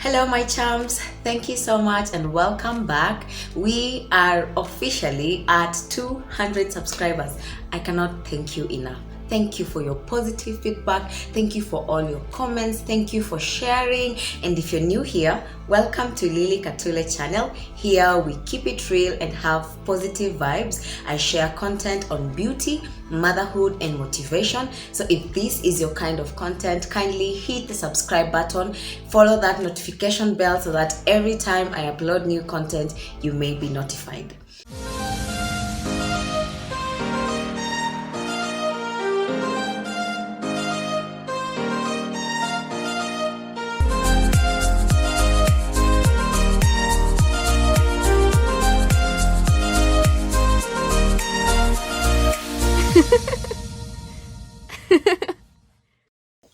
Hello my charms, thank you so much and welcome back. We are officially at 200 subscribers. I cannot thank you enough. Thank you for your positive feedback. Thank you for all your comments. Thank you for sharing. And if you're new here, welcome to LIKA channel. Here we keep it real and have positive vibes. I share content on beauty, motherhood, and motivation. So if this is your kind of content, kindly hit the subscribe button, follow that notification bell so that every time I upload new content, you may be notified.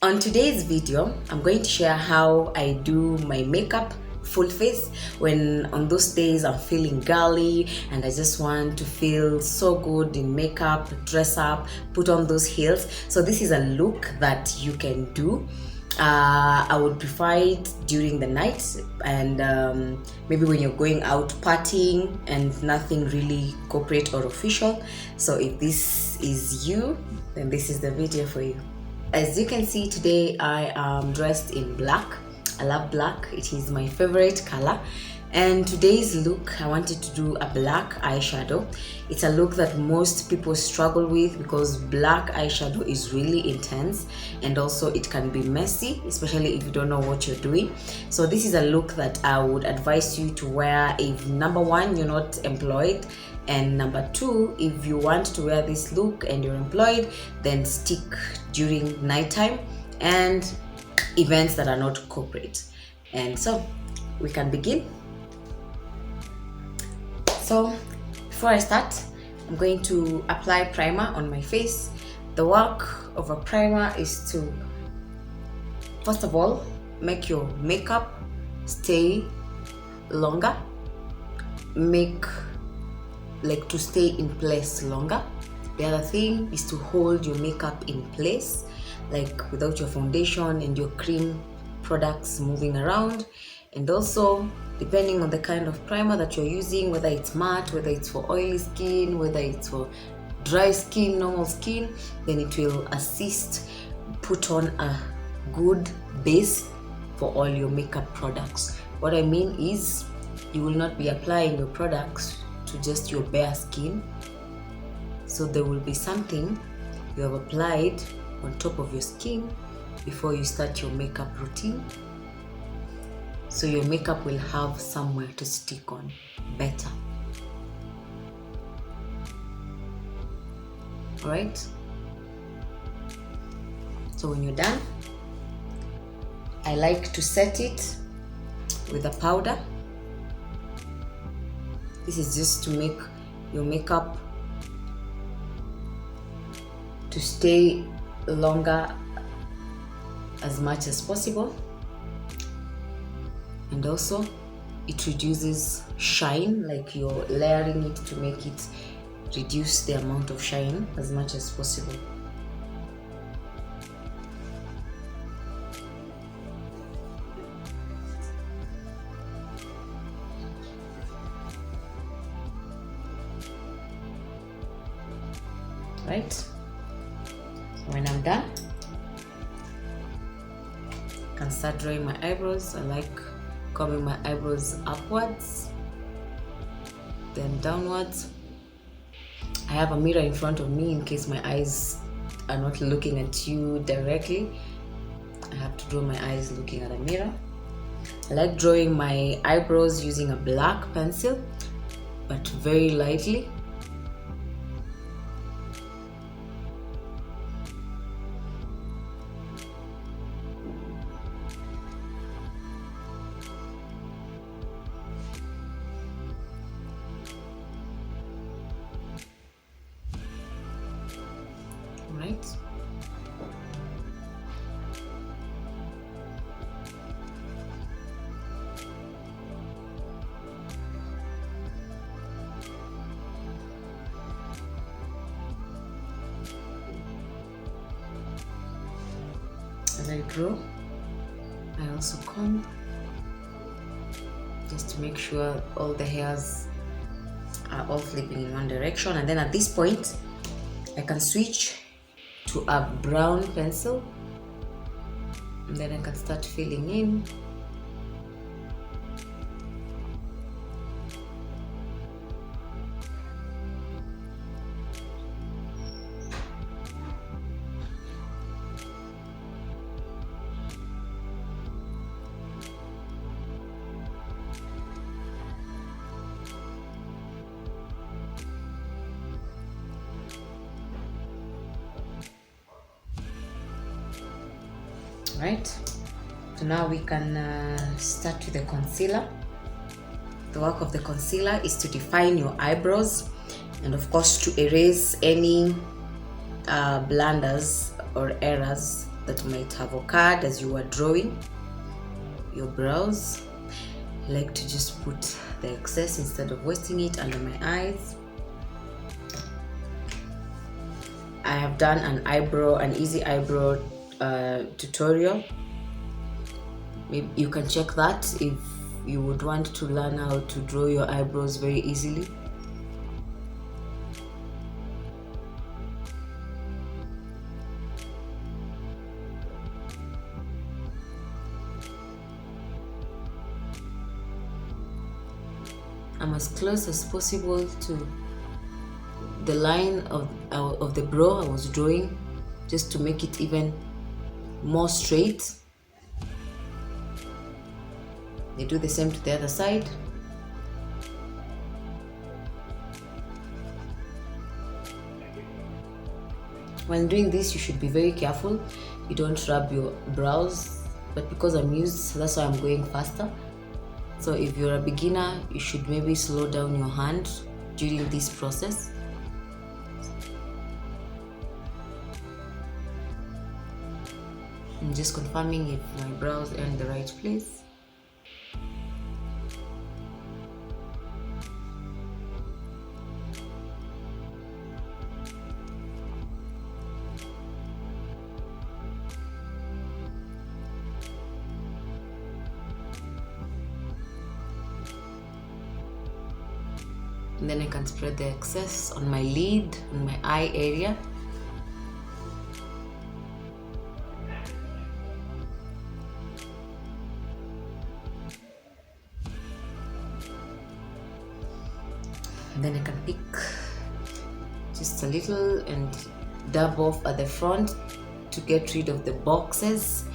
On today's video, I'm going to share how I do my makeup full face when on those days I'm feeling girly and I just want to feel so good in makeup, dress up, put on those heels. So this is a look that you can do. I would prefer it during the night and maybe when you're going out partying and nothing really corporate or official. So if this is you, then this is the video for you. As you can see, today I am dressed in black. I love black, it is my favorite color. And today's look, I wanted to do a black eyeshadow. It's a look that most people struggle with because black eyeshadow is really intense and also it can be messy, especially if you don't know what you're doing. So this is a look that I would advise you to wear if number one, you're not employed, and number two, if you want to wear this look and you're employed, then stick during nighttime and events that are not corporate. And so we can begin. So before I start, I'm going to apply primer on my face. The work of a primer is to, first of all, make your makeup stay longer, to stay in place longer. The other thing is to hold your makeup in place, like without your foundation and your cream products moving around. And also, depending on the kind of primer that you're using, whether it's matte, whether it's for oily skin, whether it's for dry skin, normal skin, then it will assist put on a good base for all your makeup products. What I mean is, you will not be applying your products to just your bare skin. So there will be something you have applied on top of your skin before you start your makeup routine. So your makeup will have somewhere to stick on better. Alright? So when you're done, I like to set it with a powder. This is just to make your makeup to stay longer as much as possible. And also it reduces shine, like you're layering it to make it reduce the amount of shine as much as possible. Right? So when I'm done, I can start drawing my eyebrows. I like combing my eyebrows upwards, then downwards. I have a mirror in front of me in case my eyes are not looking at you directly. I have to draw my eyes looking at a mirror. I like drawing my eyebrows using a black pencil, but very lightly. Right? As I draw, I also comb just to make sure all the hairs are all flipping in one direction. And then at this point I can switch to a brown pencil, and then I can start filling in. Right, so now we can start with the concealer. The work of the concealer is to define your eyebrows and of course to erase any blunders or errors that might have occurred as you were drawing your brows. I like to just put the excess instead of wasting it under my eyes. I have done an easy eyebrow tutorial. Maybe you can check that if you would want to learn how to draw your eyebrows very easily. I'm as close as possible to the line of the brow I was drawing, just to make it even more straight. They do the same to the other side. When doing this, you should be very careful. You don't rub your brows, but because I'm used, that's why I'm going faster. So if you're a beginner, you should maybe slow down your hand during this process. I'm just confirming if my brows are in the right place. And then I can spread the excess on my lid, on my eye area. And then I can pick just a little and dab off at the front to get rid of the boxes.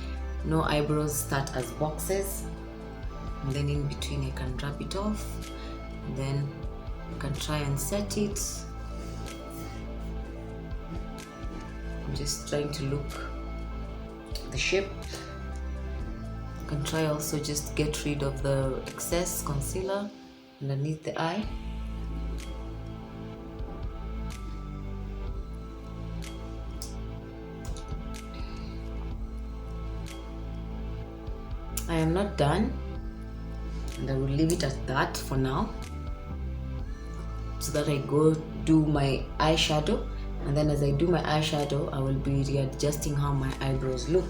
No eyebrows start as boxes. And then in between I can rub it off. And then you can try and set it. I'm just trying to look the shape. You can try also just get rid of the excess concealer underneath the eye. I am not done, and I will leave it at that for now, so that I go do my eyeshadow, and then as I do my eyeshadow I will be readjusting how my eyebrows look.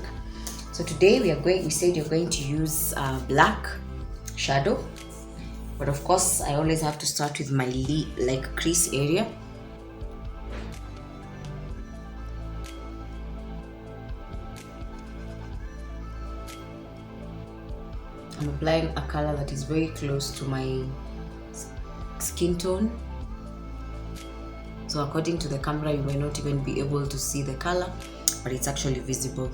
So today we said you're going to use black shadow, but of course I always have to start with my crease area. I'm applying a color that is very close to my skin tone. So according to the camera, you may not even be able to see the color, but it's actually visible.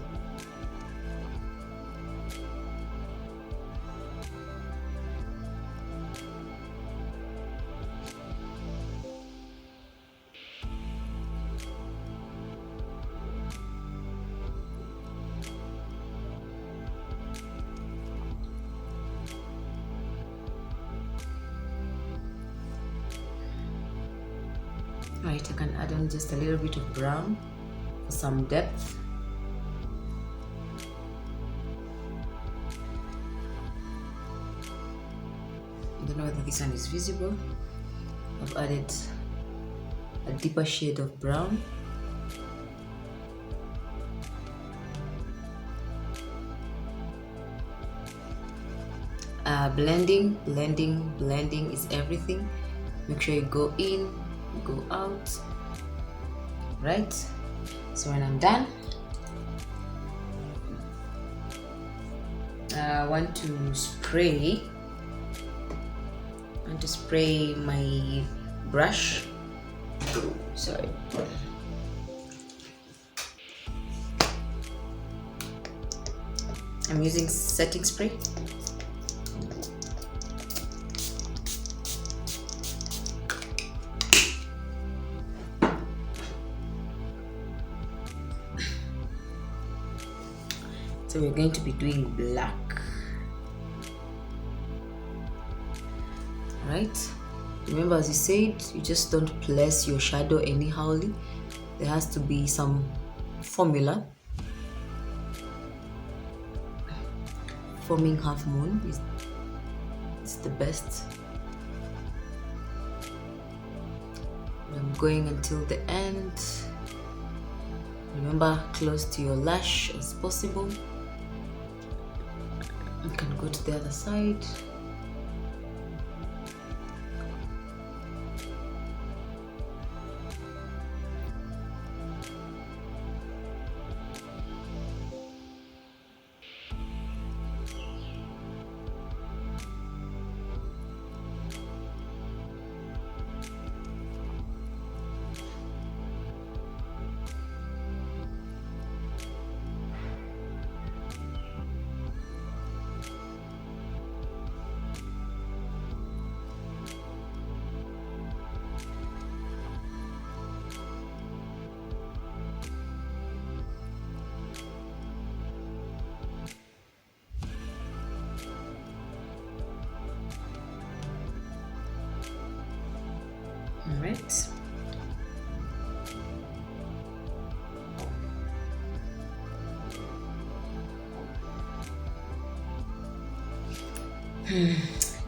Right, I can add on just a little bit of brown for some depth. I don't know whether this one is visible. I've added a deeper shade of brown. Blending is everything. Make sure you go in, go out. Right, so when I'm done, I want to spray my brush. Sorry. I'm using setting spray. So we're going to be doing black. Right? Remember, as you said, you just don't place your shadow anyhowly. There has to be some formula. Forming half moon is the best. I'm going until the end. Remember, close to your lash as possible. You can go to the other side. All right.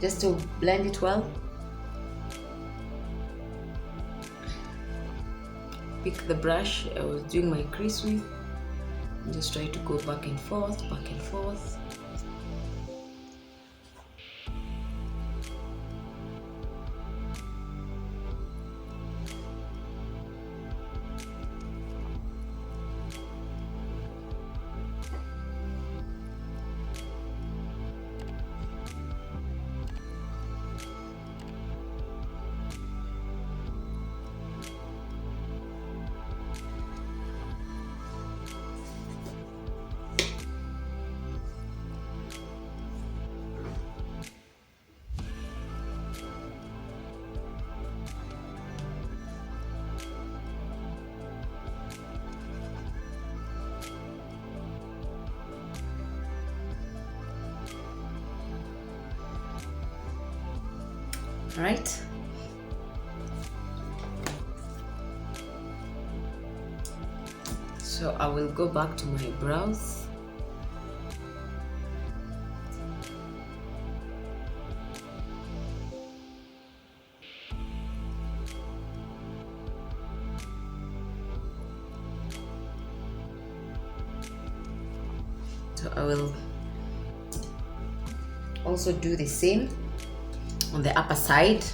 Just to blend it well, pick the brush I was doing my crease with, and just try to go back and forth, back and forth. All right. So I will go back to my brows. So I will also do the same on the upper side.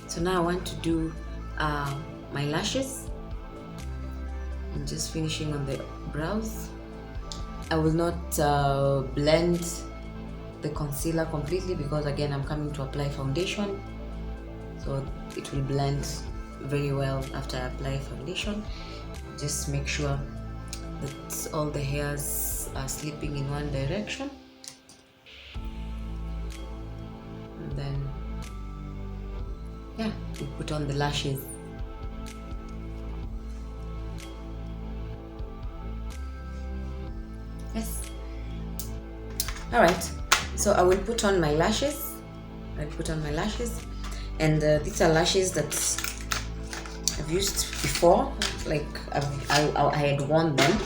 So now I want to do my lashes. I'm just finishing on the brows. I will not blend the concealer completely because again I'm coming to apply foundation, so it will blend very well after I apply foundation. Just make sure that all the hairs are sleeping in one direction, and then yeah, we put on the lashes. Yes. All right, so I will put on my lashes. And these are lashes that I've used before, like I had worn them,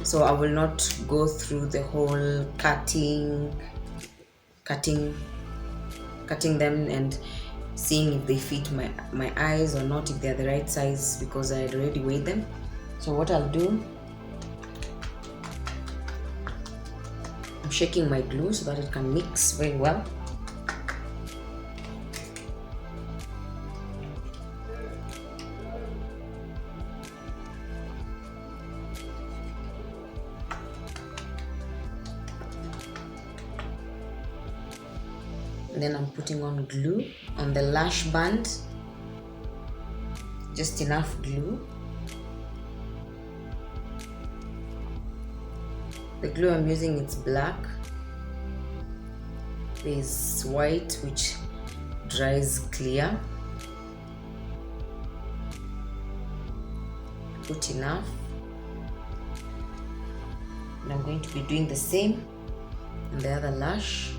so I will not go through the whole cutting them and seeing if they fit my eyes or not, if they're the right size, because I had already weighed them. So what I'll do, I'm shaking my glue so that it can mix very well. And then I'm putting on glue on the lash band, just enough glue. The glue I'm using, it's black. There's white which dries clear. Put enough. And I'm going to be doing the same on the other lash.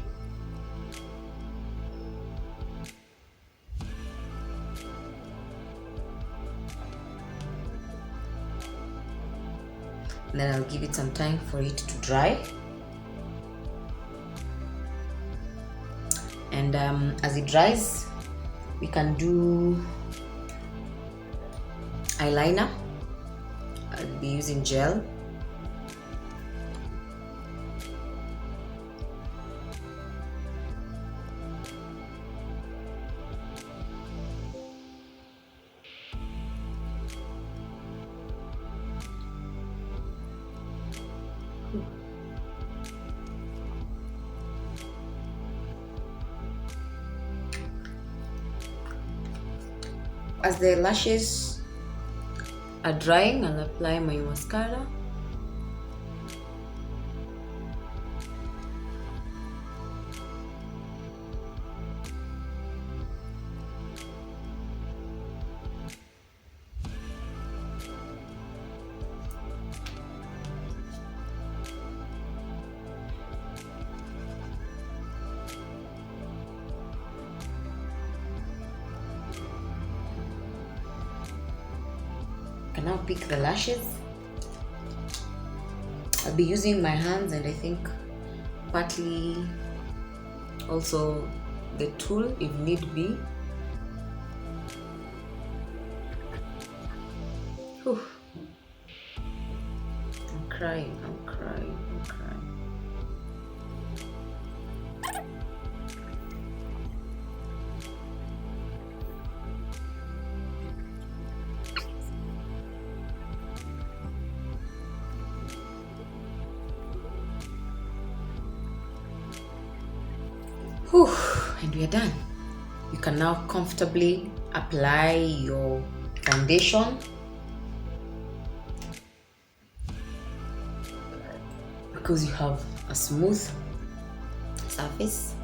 And then I'll give it some time for it to dry. And as it dries, we can do eyeliner. I'll be using gel. As the lashes are drying, I'll apply my mascara. I can now pick the lashes. I'll be using my hands, and I think partly also the tool if need be. Whew. I'm crying. Whew. And we are done. You can now comfortably apply your foundation. Because you have a smooth surface.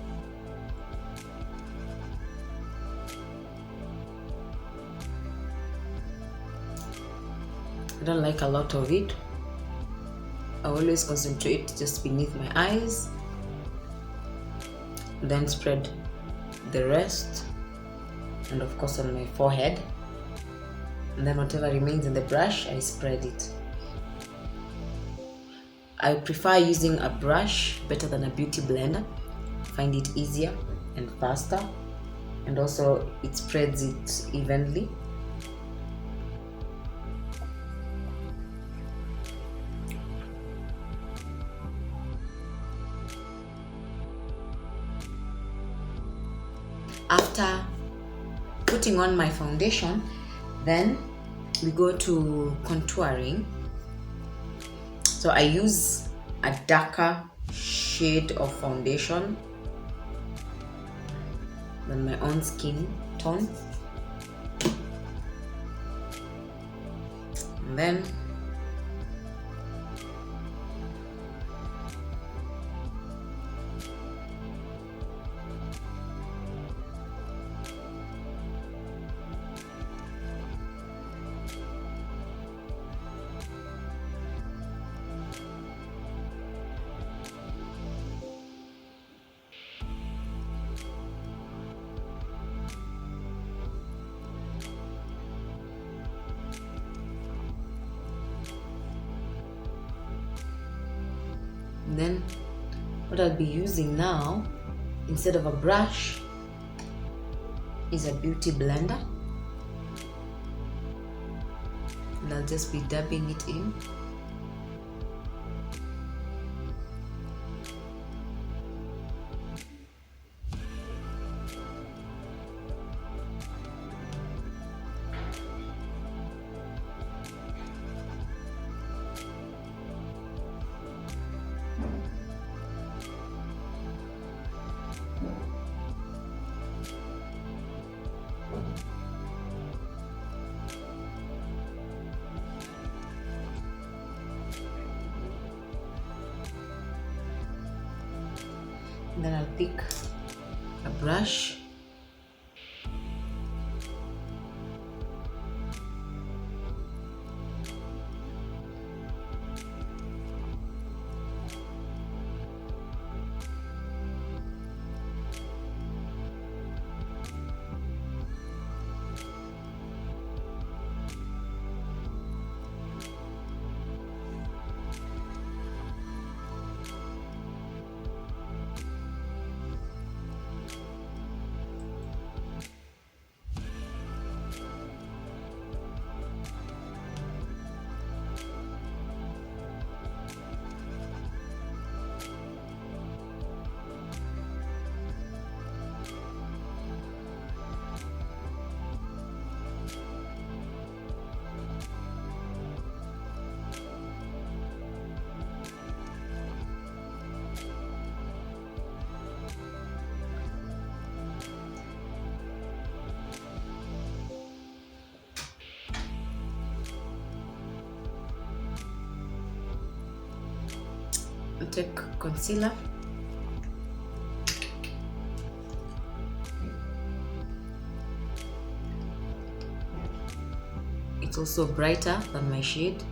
I don't like a lot of it. I always concentrate just beneath my eyes, then spread the rest, and of course on my forehead, and then whatever remains in the brush, I spread it. I prefer using a brush better than a beauty blender. I find it easier and faster, and also it spreads it evenly. After putting on my foundation, then we go to contouring. So I use a darker shade of foundation than my own skin tone, and then what I'll be using now, instead of a brush, is a beauty blender, and I'll just be dabbing it in. And then I'll pick a brush, and take concealer, it's also brighter than my shade.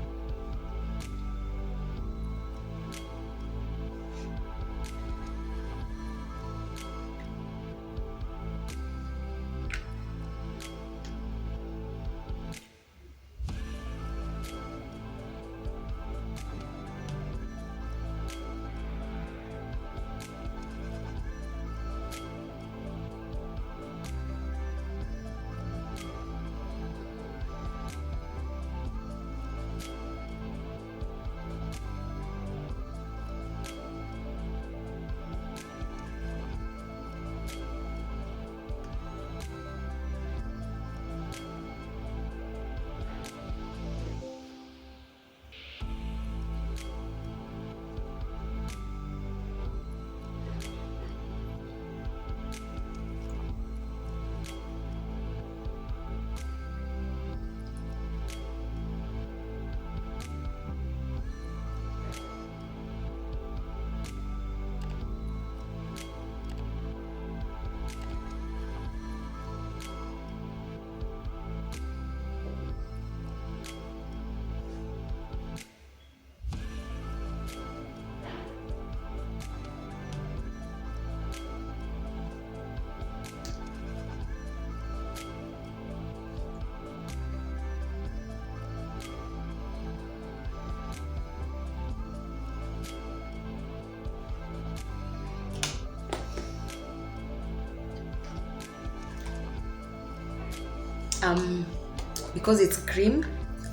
Because it's cream,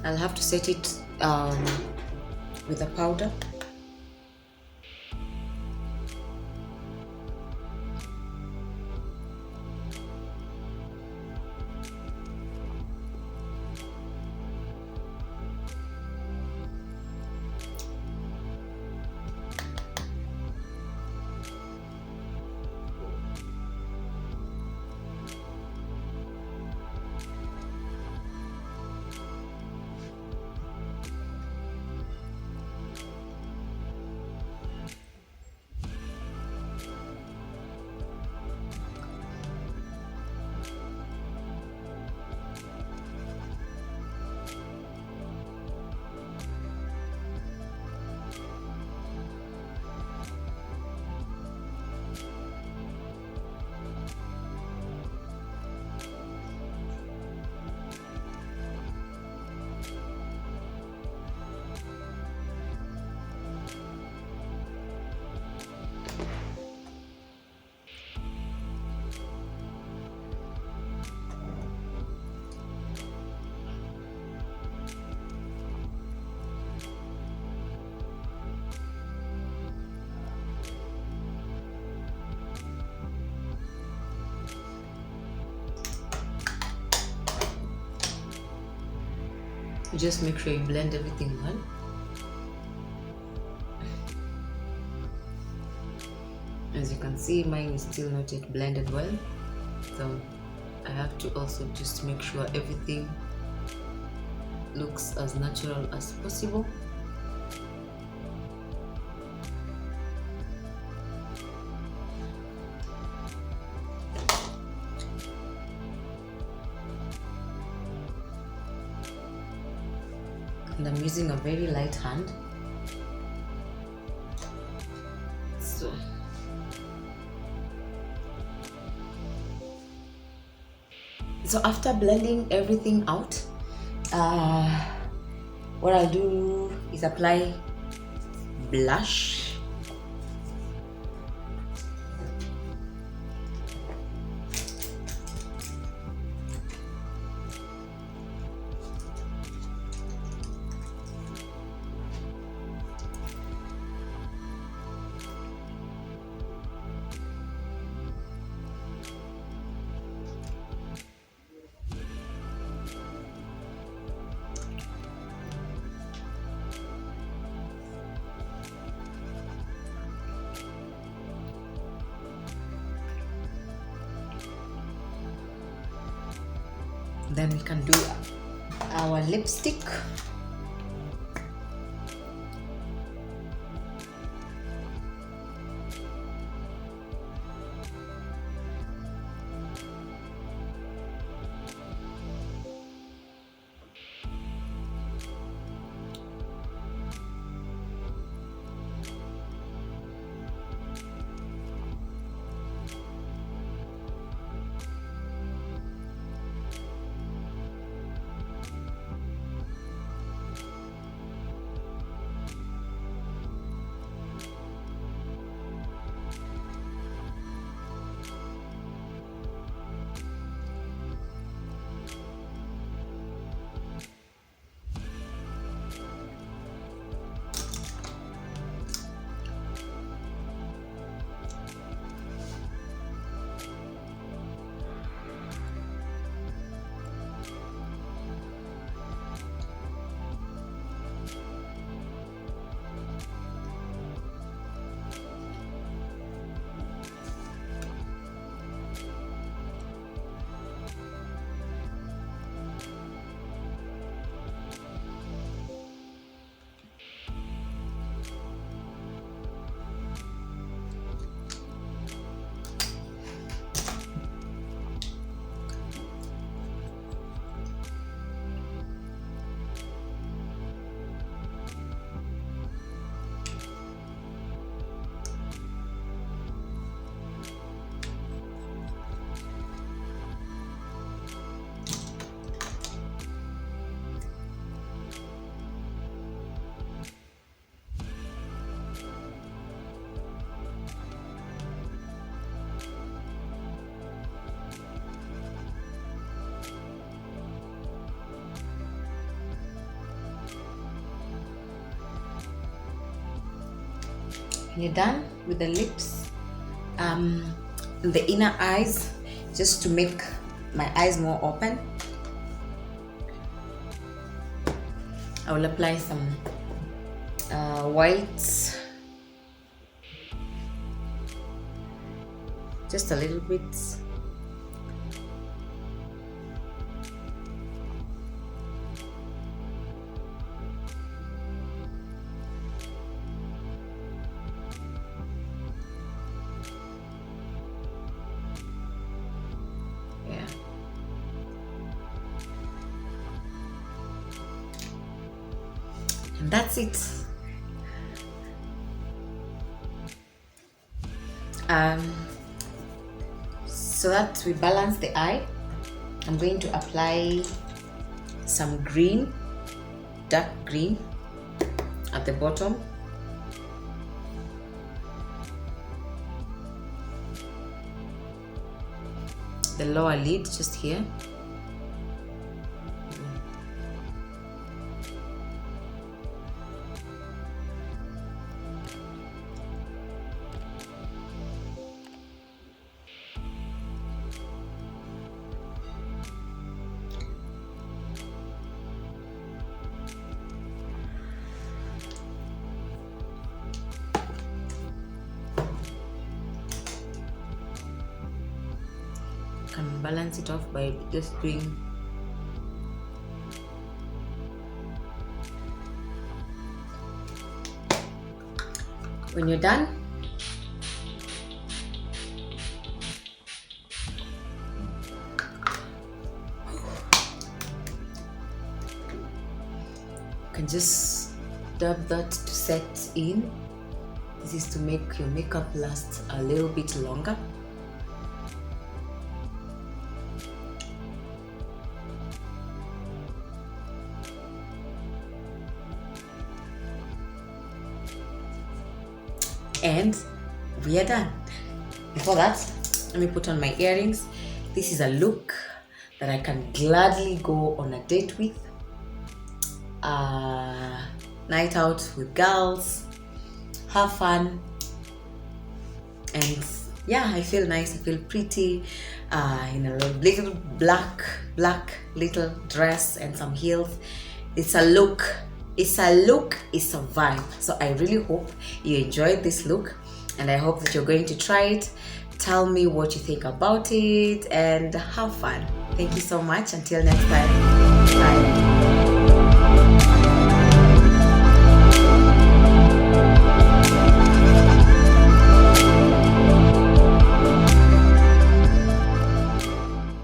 I'll have to set it with a powder. You just make sure you blend everything well. As you can see, mine is still not yet blended well, so I have to also just make sure everything looks as natural as possible. And I'm using a very light hand. So after blending everything out, what I'll do is apply blush. Then we can do our lipstick. When you're done with the lips, the inner eyes, just to make my eyes more open, I will apply some whites, just a little bit. And that's it. So that we balance the eye, I'm going to apply some green, dark green at the bottom. The lower lid, just here. can balance it off by just doing when you're done. You can just dab that to set in. This is to make your makeup last a little bit longer. And we are done. Before that, let me put on my earrings. This is a look that I can gladly go on a date with, night out with girls, have fun, and yeah, I feel nice, I feel pretty in a little black little dress and some heels. It's a look, it's a vibe. So I really hope you enjoyed this look, and I hope that you're going to try it. Tell me what you think about it and have fun. Thank you so much. Until next time, bye.